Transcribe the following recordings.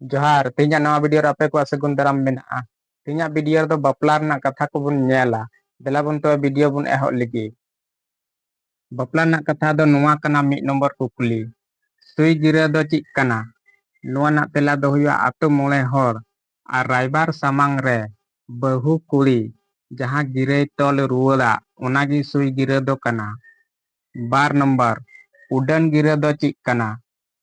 जोहार तीना नवा वीडियो रे आपे को सगुन दाराम मेना तीना वीडियो रे दो बापला रना कथा को बुन नेला देला बुन तो वीडियो बुन एहो लगी बापला रना कथा दो नुवा कना 1 नंबर कुकली सुई गिरा दो चिक कना नुवा ना तेला दो हुआ आतो मोले हर आर रायबार सामांग रे बहु कुड़ी जहां गिरे तोल रुवला ओनागी सुई गिरा दो कना 2 नंबर उडन गिरा दो चिक कना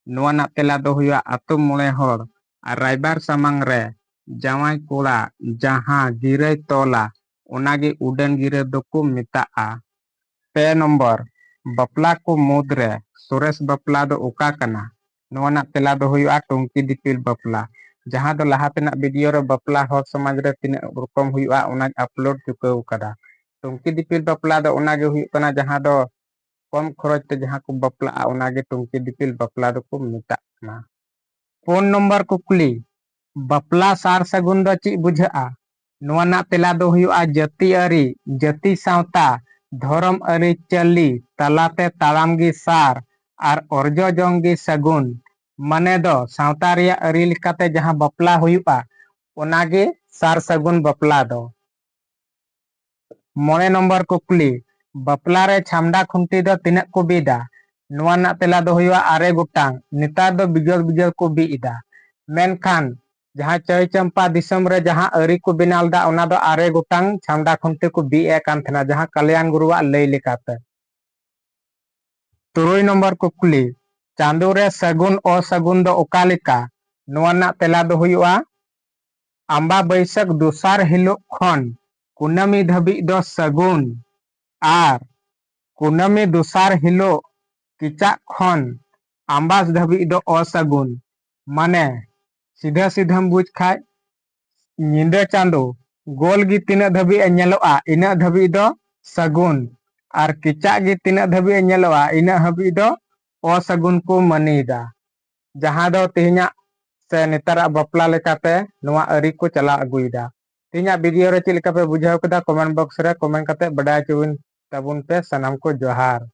नुवा ना तेला दो हुआ आतो मोले हर आर रायबार सामांग रे जावाई कोड़ा जहां गिरे तोला ओनागे उडन गिरे दो को मेता 3 नंबर बपला को मुद्रे सुरेश बपला दो ओका कना नुवा ना तेला दो हुआ टुंकी दिपिल बपला जहां दो लहातेना वीडियो रे बपला हर समाज रे तीन रकम हुआ ओना अपलोड चुकाव कदा टुंकी दिपिल बपला दो ओनागे हुआ कना जहां दो कम खरच ते जहां को बपला ओनागे टुंकी दिपिल बपला दो को मेता कना 4 नंबर कुकली बपला सार सगुन दो ची बुझा नुवा ना तेला दो हुआ जाति अरी जाति सावता धर्म अरी चली तलाते तालामगी सार आर अर्जो जोंगी सगुन मने दो सावता रिया अरी लिकाते जहां बपला हुआ ओनागे सार सगुन बपला दो 9 नंबर कुकली बपला रे छामडा खुंटी दो तिना को बिदा नुवा ना तेला दो हुआ आरे गुटांग नितार दो बिजल बिजल को बीदा मेनखान जहां चय चंपा दिसम रे जहां अरी को बिनालदा ओना दो आरे गुटांग छामडा खुंटी को बी ए कान थना जहां कल्याण गुरुवा लई लेकाते 3 नंबर कुकली चांदो रे सगुन ओ सगुन दो ओकालिका नुवा ना तेला दो हुआ आंबा बैसक दुसार हिलो खन कुनमी धबी दो सगुन आर कुनमी दुसार हिलो किचा खन आंबास धबी दो असगुन माने सीधा सीधा बुझ खाय निंदे चांदो गोल गी तीना धबी नेलोआ इना धबी दो सगुन आर किचा गी तीना धबी नेलोआ इना हबी दो असगुन को मनीदा जहां दो तिहिना से नेतारा बपला लेकाते नुवा अरी को चला अगुइदा तिहिना वीडियो रे चिल का पे बुझाव कदा कमेंट बॉक्स रे कमेंट कते बडाय चुविन तबुन पे सनम को जोहार।